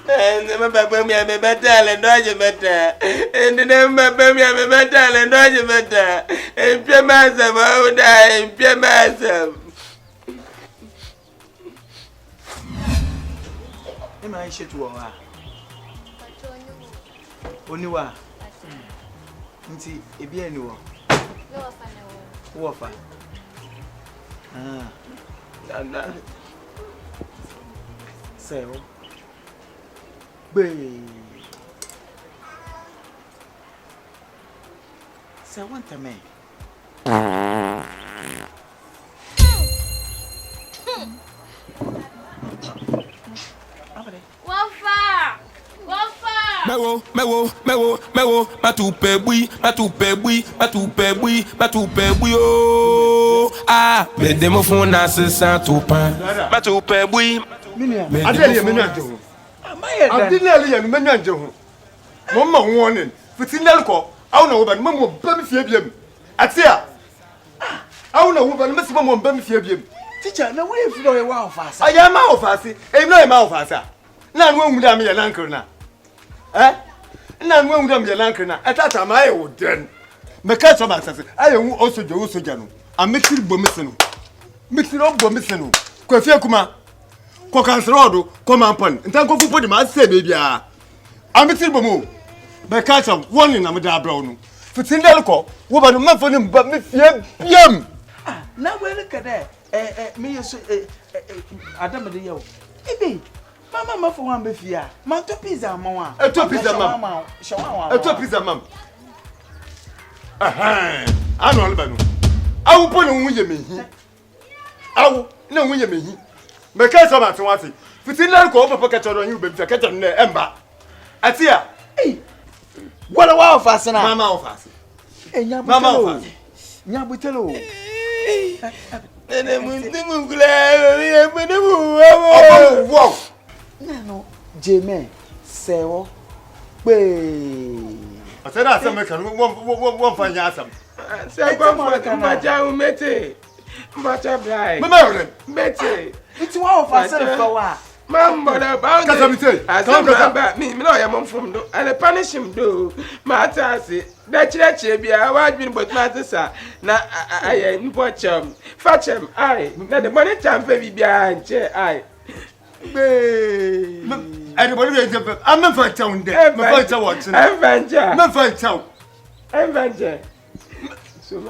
And the Papa me a better and dodge better. And the name of Papa me a better and dodge better. And Pia Massam, I would die in Pia Massam. Am I shit to her? Only one. Nti ebi enu wo. No wafa na wo. Wafa. Nanda. Seo. Be. Se want me. Wafa. Mewo, matupe bui, oh. Ah, me demo fona se Atopa. Matupe bui. Adele me nyanjo ho. Adele ye me nyanjo ho. Mo ma warning. Fitinel ko. Awu na wo ba no mo ba mi fie biem. Atia. Awu na wo ba no me se mo ba mi fie biem. Teacher, na we fi do ye wa ofasa. Aya ma ofasa. E na ma ofasa. Na no hu da me ye lankr na. Na no hu da me ye lankr na. Atata ma ye wo den. Me ka so ba sase. Aye hu osoja no. Ametiri bomese no. Metiri bomese no. Kwa fie kuma. Ko kansrodo ko mampon ntan ko fupo de ma se be bia amitiri bomo be catch up warning na me da bra no fitin dal ko wo ba no man fo ni ba me fie biam na we look at that me so Adam de yo ebe mama ma fo wan be fia ma to pizza ma wa to pizza mam shawarma to pizza mam anu alba no awu po no wunye mehi awu na wunye mehi me ka so ba tin wate fitin dal ko papa ka chodo yin be fia ka tan na emba atia wala wa fasina mama wa fasi mama wa fasi nya butelo Nene muntimu kula mi penumu wow no jeme sewo pe asena asem kan won fanya asem se kwa mbaja umete mbacha blai mama yore mete iti wa fasina fa wa Mamma da ba kasamite kamba mi no ya momfum do and punish him do matase da chire bia wa dwin but matesa na aye npocham fachem ai na the money champe bia nche ai be everybody be jump I'm for town there me for town what Avenger me for town Avenger so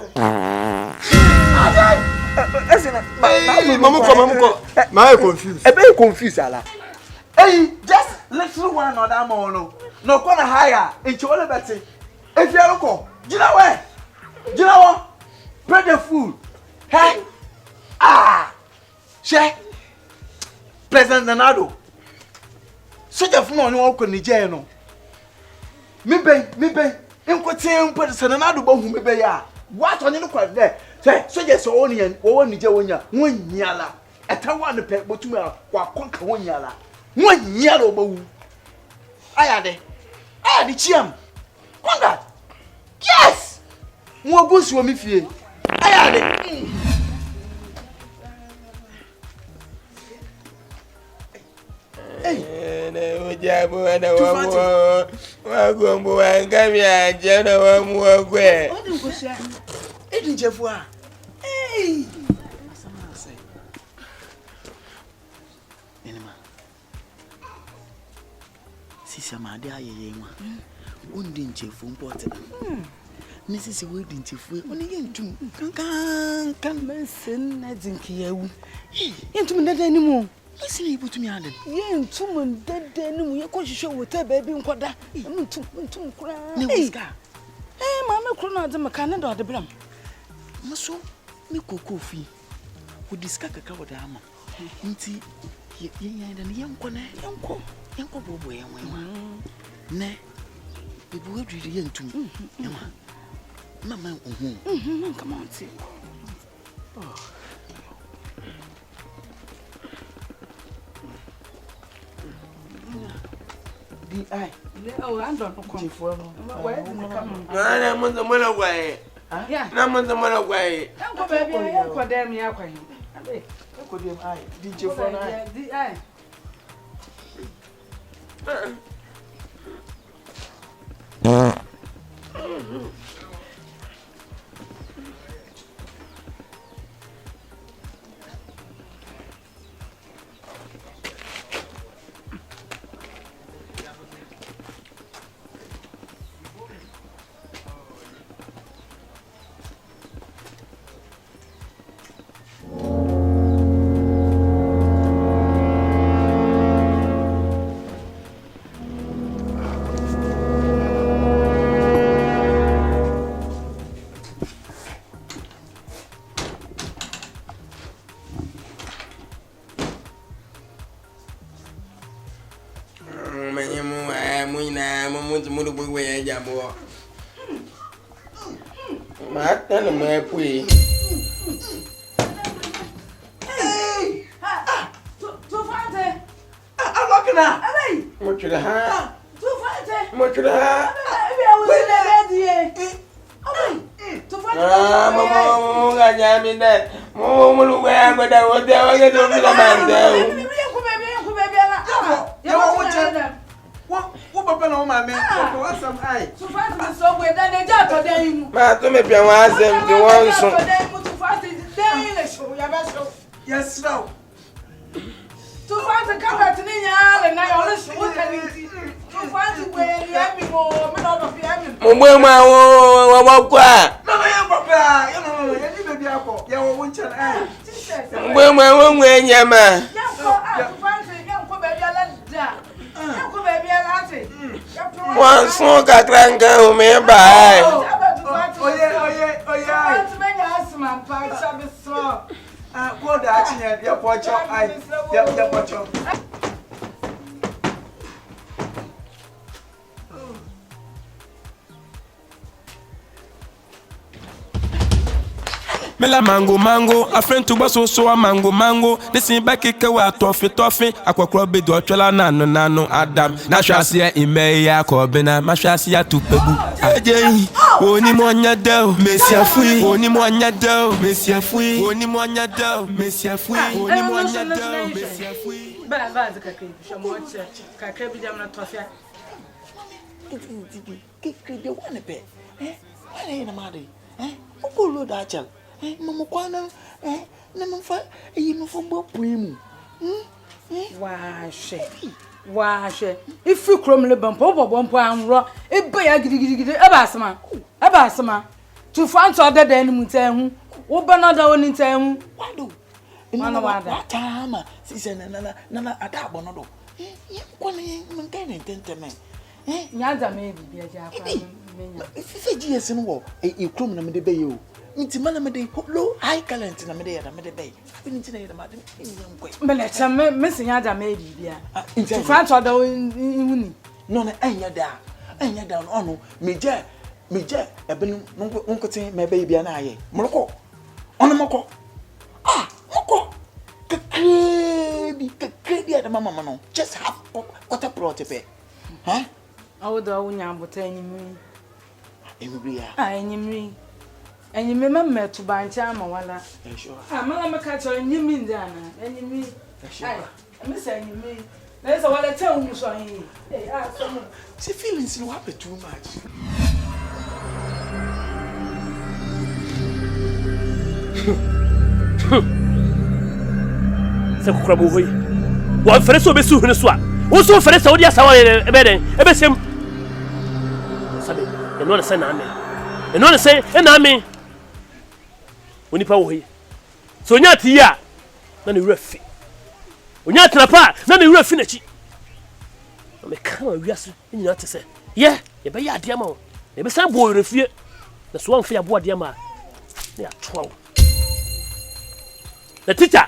Mama ko ma confused be confused ala hey just little one another mo no ko na higher enchi wole beti efia ko gina wo bread the food hey she President Nanado soja fun oni won ko Niger no mi be enkotin mpo Nanado ba hu mi be ya what oni no kwa there say soja so oni wo Niger wonya wonyala etawa ne pe botumi kwa konka wonyala wonyala obawu ayade chiam konga yes mo gusu o mi fie ayade ne ujabu na wa gombo wa ngami aje na wa mu ogwe odi nkosia edi njefu a Samadi ayeye nwa ondi nchefu mpote na sisi we di nchefu oni yentum kan mensen na dinkiyawu yentum dada ni mu isi ibutumi ade yentum dada ni mu ye ko hwehwe wota baabi nkoda ntum kura ne wiska mama kuro na de maka ne da ode bram maso me kokofi wo diska kaka woda ama nti yenya da ne yanko bobo yenwa ne bibu wedri yentum ema mama come on see di ai and don't come for where come na munzo mwana gwae na munzo mwana gwae yanko baby yanko dem yakwa hin abe ko dem ai di chefo na di ai mudu bugwe ya jabo mata na mapui tu fante alokna mochira ha tu fante mochira ha ebi awule redie tu fante mama nganya minde mulu gwa ngoda wote wage do bila mande papa na mama me ko asam ai tu fante so gwe da ne ja to den mu ma to me pia wan asem di won so tu fante den le show ya ba show yes now Tu faz a câmera de ninha, na hora de escuta ali. Tu faz o coelho, é meu, me dá uma piada. Mama, o qua. Mama, eu papá, eu não, ele bebia a eu vou te lá. Mama, o nyama. One song a cranka, o me buy. Go that in your watch your eye. Your watch your. Mela mango, a friend to basso so a mango. Listen back a toffee, aqua be do chela nano, Adam. Nashasia in Maya Corbina, Mashasia to Pebu. Ajay, only monya del, Messia Fui, only monya del, Messia Fui, only monya del, Messia Fui, only monya del, Messia Fui. Bad, Kakabi Damna Toffia. You want a bit, eh? Why ain't a matter, eh? Who will that child? Mamma Quana, never fight a human football primo. Wash. If you crumble a bump over 1 pound raw, it be a giddy Abasama. To find other than Mutan, open another one in town. What do? What time? Season nana at that one. One in gentlemen. Yada may be a jack. If you say in war, a crumble in the bay. It's Malamade, low high talent in a Medea, the bay. Finish the madam in young way. But some missing other maybe, in France or the no, and you're down on me, I've been Uncle my baby and I. Morocco on a Moko. Ah, Moko. Crazy at the mamma, just half what a pro to pay. Huh? Oh, the own but any me. And you remember to buy time or wala. I'm a catcher and you mean Dana, and you mean, I'm saying you mean. There's a water tell you so. She feelings no happy too much. Sakukrabu, one for so be soon as what? Also for the Saudi Sawa bedding, ever sim. Sabi, and not a son, and not a say, and I mean. When you power so not here, none you refi. When you're apart, none you refinish. I may come and yes, you know to say, yeah, you buy a diamond. Maybe some boy refuse. The swan for your boy, dear man. They are 12. The teacher.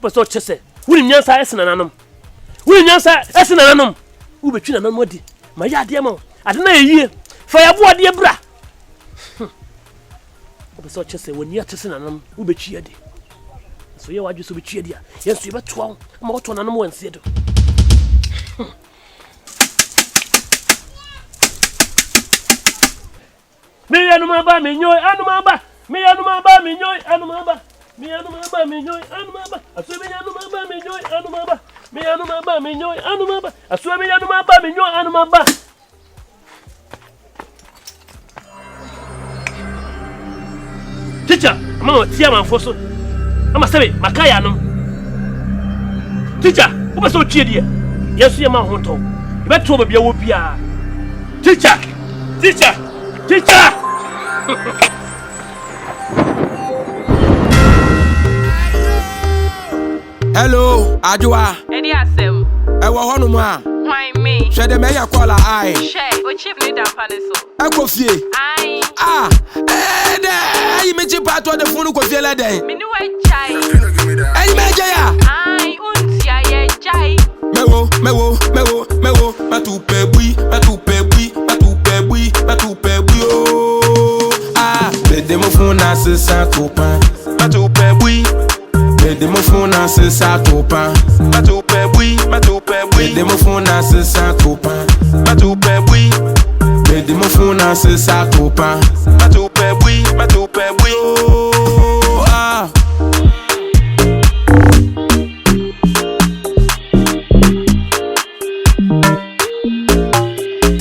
But so Chessy, William Yansa as an anum. William Yansa as an anum. Who between an unworthy. My diamond. I don't know a year. For your boy, dear bra. So Chessy, when you're testing an who be cheered. So you are just to be cheered. Yes, you bet 12. I'm out to an animal and said, me anumaba, me yoy, anumaba, me anumaba, me yoy, anumaba, me anumaba, me yoy, anumaba, I swear me anumaba, me yoy, anumaba, me anumaba, me yoy, anumaba, I swear me anumaba, me yoy, anumaba. Teacher, I'm not a man for so. I'm a say, Makaya. Teacher, who was so cheery? Yes, you're my hunter. You better tell me your whoopia. Teacher. Hello, Adwa. Any asem. I want Honuma. Why me? Share the mayor call her eye. Share, what chip need a paniso. I go fie. Aye. Ah, you make you part of the phone ko fie la den. Me no I chai. Any major ya? Aye, untia ye chai. Mewo, matupe bui, oh. Ah, bede mo phone na se sa topa. Matupe bui. Bede mo phone na se sa topa. Matupe bui. Bede mo phone na se sa topa. Matupe bui. Bede mo phone na se sa topa. Matupe bui, oh.